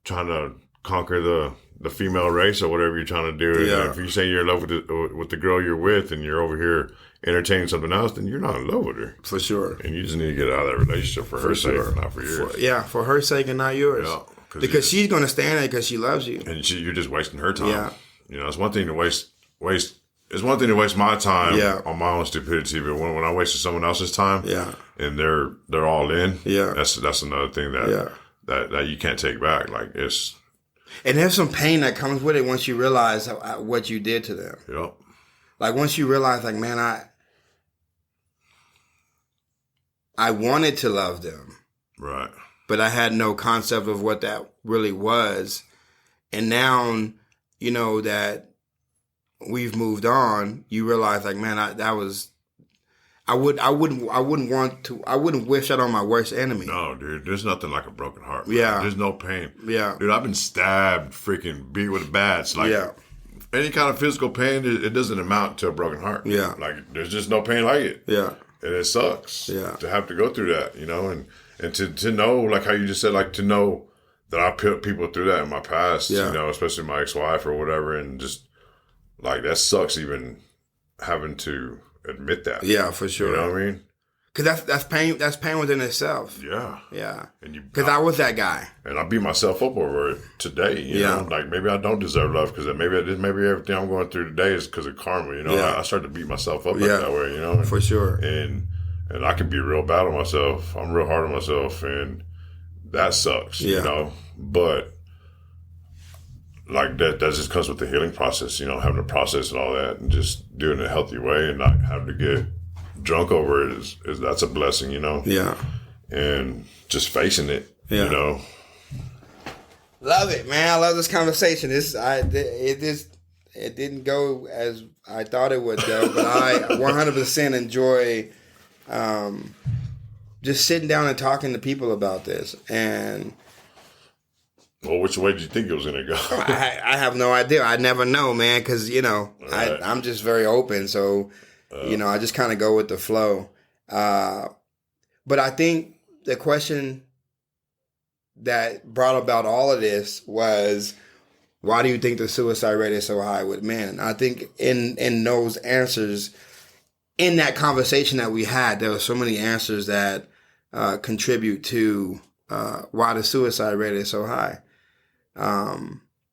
trying to conquer the female race or whatever you're trying to do. Yeah. And if you say you're in love with the girl you're with and you're over here entertaining something else, then you're not in love with her. For sure. And you just need to get out of that relationship for her sake, not for yours. For her sake and not yours. Yeah, because she's going to stand there because she loves you. And you're just wasting her time. Yeah. It's one thing to waste it's one thing to waste my time Yeah. on my own stupidity, but when I wasted someone else's time, Yeah. and they're all in, Yeah. that's another thing that you can't take back. Like it's, and there's some pain that comes with it once you realize what you did to them. yep. Like once you realize, like, man, I wanted to love them, Right. but I had no concept of what that really was. And now, you know, that we've moved on, you realize, like, man, I wouldn't wish that on my worst enemy. No, dude, there's nothing like a broken heart. Man. Yeah. There's no pain. Yeah. Dude, I've been stabbed, freaking beat with bats. Like, Yeah. any kind of physical pain, it doesn't amount to a broken heart. Yeah. Like, there's just no pain like it. Yeah. And it sucks. Yeah. To have to go through that, you know, and to know, like how you just said, like to know that I put people through that in my past, Yeah. you know, especially my ex-wife or whatever, and just like that sucks even having to admit that. Yeah, for sure. You know what I mean? Because that's pain. That's pain within itself. Yeah. Yeah. And Because I was that guy. And I beat myself up over it today. You Yeah. know, like maybe I don't deserve love because maybe everything I'm going through today is because of karma. You know, Yeah. I started to beat myself up like Yeah. that way. You know, For sure. And I can be real bad on myself. I'm real hard on myself, and that sucks. Yeah. You know, but like that just comes with the healing process. You know, having to process and all that, and just doing it in a healthy way, and not having to get drunk over it is that's a blessing. You know. Yeah. And just facing it. Yeah. You know. Love it, man. I love this conversation. It didn't go as I thought it would go, but I 100% enjoy just sitting down and talking to people about this. And Well, which way did you think it was going to go? I have no idea. I never know, man, because, you know, Right. I'm just very open. So, you know, I just kind of go with the flow. But I think the question that brought about all of this was, why do you think the suicide rate is so high with men? I think in those answers, in that conversation that we had, there were so many answers that contribute to why the suicide rate is so high.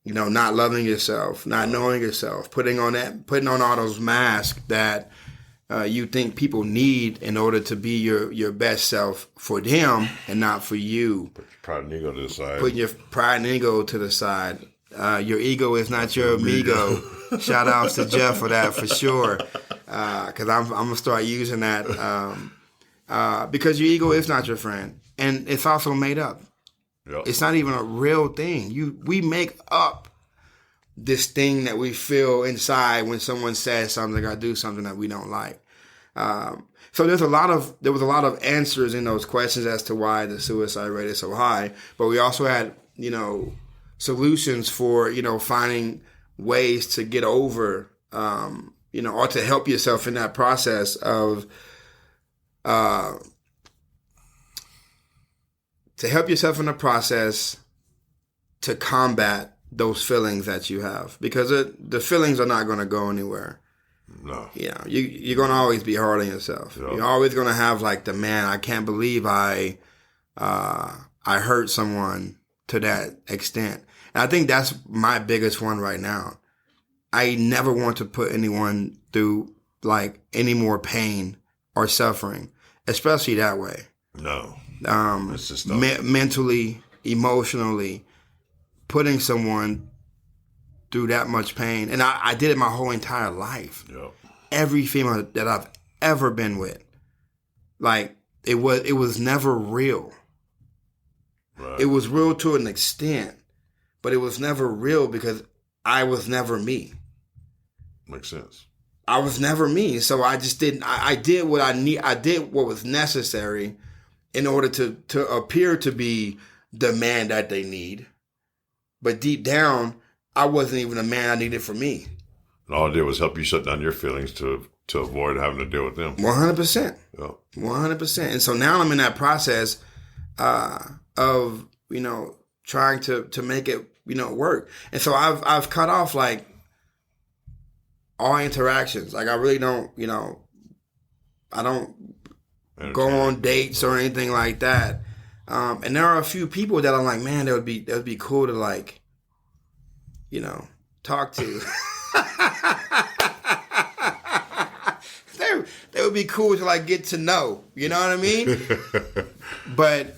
You know, not loving yourself, not knowing yourself, putting on all those masks that you think people need in order to be your best self for them and not for you. Put your pride and ego to the side. Putting your pride and ego to the side. Your ego is not your amigo. Shout outs to Jeff for that, for sure. Because I'm going to start using that. Because your ego is not your friend. And it's also made up. Yep. It's not even a real thing. We make up this thing that we feel inside when someone says something or do something that we don't like. So there was a lot of answers in those questions as to why the suicide rate is so high. But we also had, you know, solutions for, you know, finding ways to get over, you know, or to help yourself in that process of, to combat those feelings that you have, because the feelings are not going to go anywhere. No. Yeah, you're going to always be hard on yourself. Yep. You're always going to have like the, man, I can't believe I hurt someone to that extent. And I think that's my biggest one right now. I never want to put anyone through like any more pain or suffering, especially that way. No. It's just Mentally, emotionally, putting someone through that much pain. And I did it my whole entire life. Yep. Every female that I've ever been with, like, it was never real. Right. It was real to an extent, but it was never real because I was never me. Makes sense. I was never me. So I just didn't, I did what I need. I did what was necessary in order to appear to be the man that they need. But deep down, I wasn't even the man I needed for me. And all it did was help you shut down your feelings to avoid having to deal with them. 100%. Yep. 100%. And so now I'm in that process of, you know, trying to make it, you know, work. And so I've cut off like all interactions. Like I really don't, you know, I don't go on dates or anything like that. And there are a few people that I'm like, man, that would be cool to like, you know, talk to. would be cool to like get to know. You know what I mean? But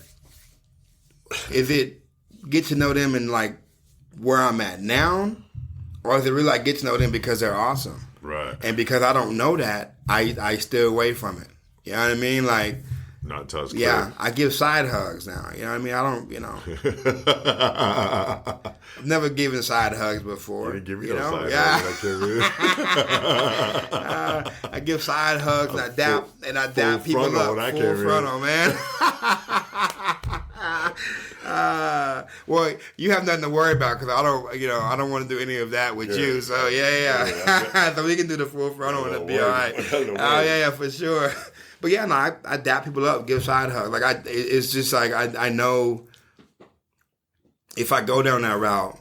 is it get to know them in like where I'm at now, or is it really like get to know them because they're awesome? Right. And because I don't know that, I stay away from it. You know what I mean? Like, not touch. Yeah, I give side hugs now. You know what I mean? I don't, I've never given side hugs before. You didn't give me no side hugs. I give side hugs and I dap people up. Full frontal, man. Well, you have nothing to worry about because I don't want to do any of that with you. So yeah. So we can do the full frontal and it'll be all right. Oh yeah, for sure. But yeah, no, I dap people up, give side hugs. Like it's just like I know if I go down that route,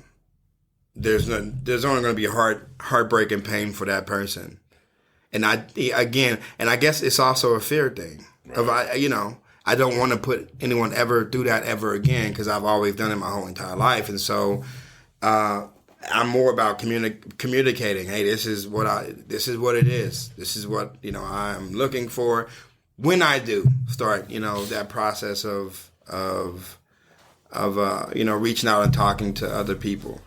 there's only going to be heartbreak and pain for that person. And I guess it's also a fear thing. Right. I don't want to put anyone ever do that ever again because I've always done it my whole entire life. And so I'm more about communicating. Hey, this is what it is. This is what I'm looking for. When I do start, that process of reaching out and talking to other people,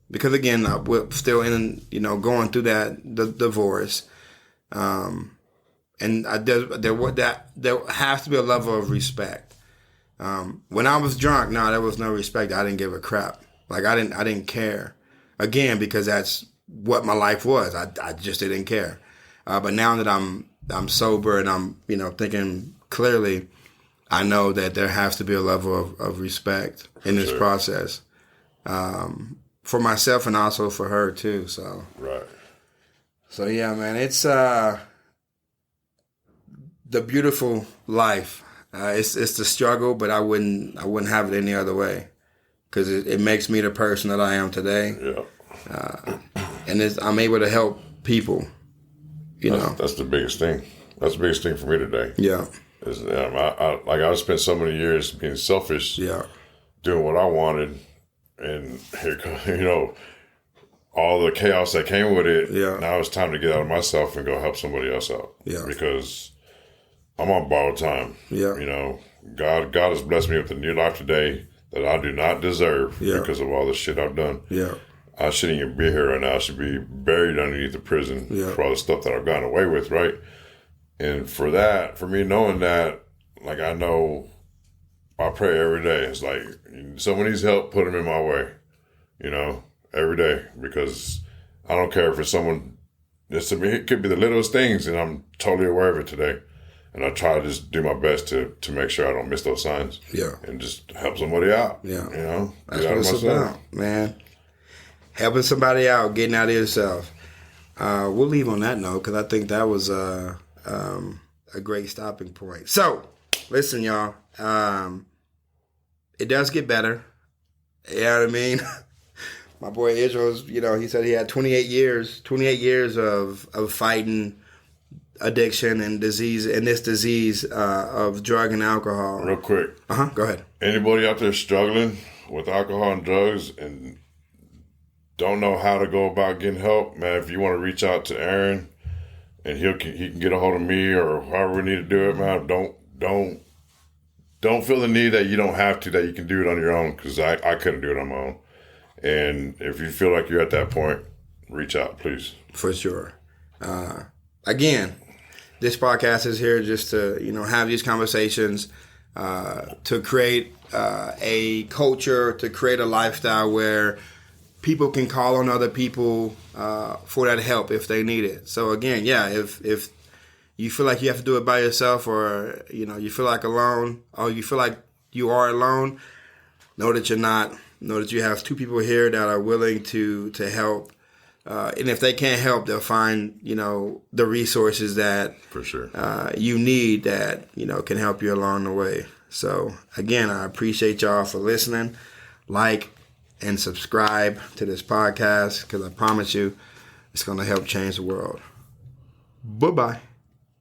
because again, we're still in going through the divorce. And there has to be a level of respect. When I was drunk, there was no respect. I didn't give a crap. Like I didn't care. Again, because that's what my life was. I just didn't care. But now that I'm sober and I'm thinking clearly, I know that there has to be a level of respect in this process, for myself and also for her too. So right. So yeah, man, it's the beautiful life. It's the struggle, but I wouldn't have it any other way, because it makes me the person that I am today. Yeah. And I'm able to help people. That's the biggest thing. That's the biggest thing for me today. Yeah. I've spent so many years being selfish. Yeah. Doing what I wanted, and here comes all the chaos that came with it. Yeah. Now it's time to get out of myself and go help somebody else out. Yeah. Because I'm on borrowed time. Yeah. God has blessed me with a new life today that I do not deserve because of all the shit I've done. Yeah. I shouldn't even be here right now. I should be buried underneath the prison for all the stuff that I've gotten away with, right? And for me knowing that, like, I know I pray every day. It's like, someone needs help, put them in my way, every day, because I don't care if it's someone, it could be the littlest things, and I'm totally aware of it today. And I try to just do my best to make sure I don't miss those signs. Yeah. And just help somebody out. Yeah. That's what it's about, man. Helping somebody out, getting out of yourself. We'll leave on that note, because I think that was a great stopping point. So, listen, y'all. It does get better. You know what I mean? My boy Israel's, he said he had 28 years of fighting addiction and disease, and this disease of drug and alcohol. Real quick. Go ahead. Anybody out there struggling with alcohol and drugs and don't know how to go about getting help, man, if you want to reach out to Aaron and he can get a hold of me, or however we need to do it, man, don't feel the need that you don't have to, that you can do it on your own, because I couldn't do it on my own. And if you feel like you're at that point, reach out, please. For sure. Again, this podcast is here just to, have these conversations, to create a culture, to create a lifestyle where people can call on other people for that help if they need it. So again, if you feel like you have to do it by yourself, or you feel like alone, or you feel like you are alone, know that you're not. Know that you have two people here that are willing to help. And if they can't help, they'll find, the resources that for sure you need that, can help you along the way. So again, I appreciate y'all for listening. Like and subscribe to this podcast, because I promise you it's going to help change the world. Bye-bye.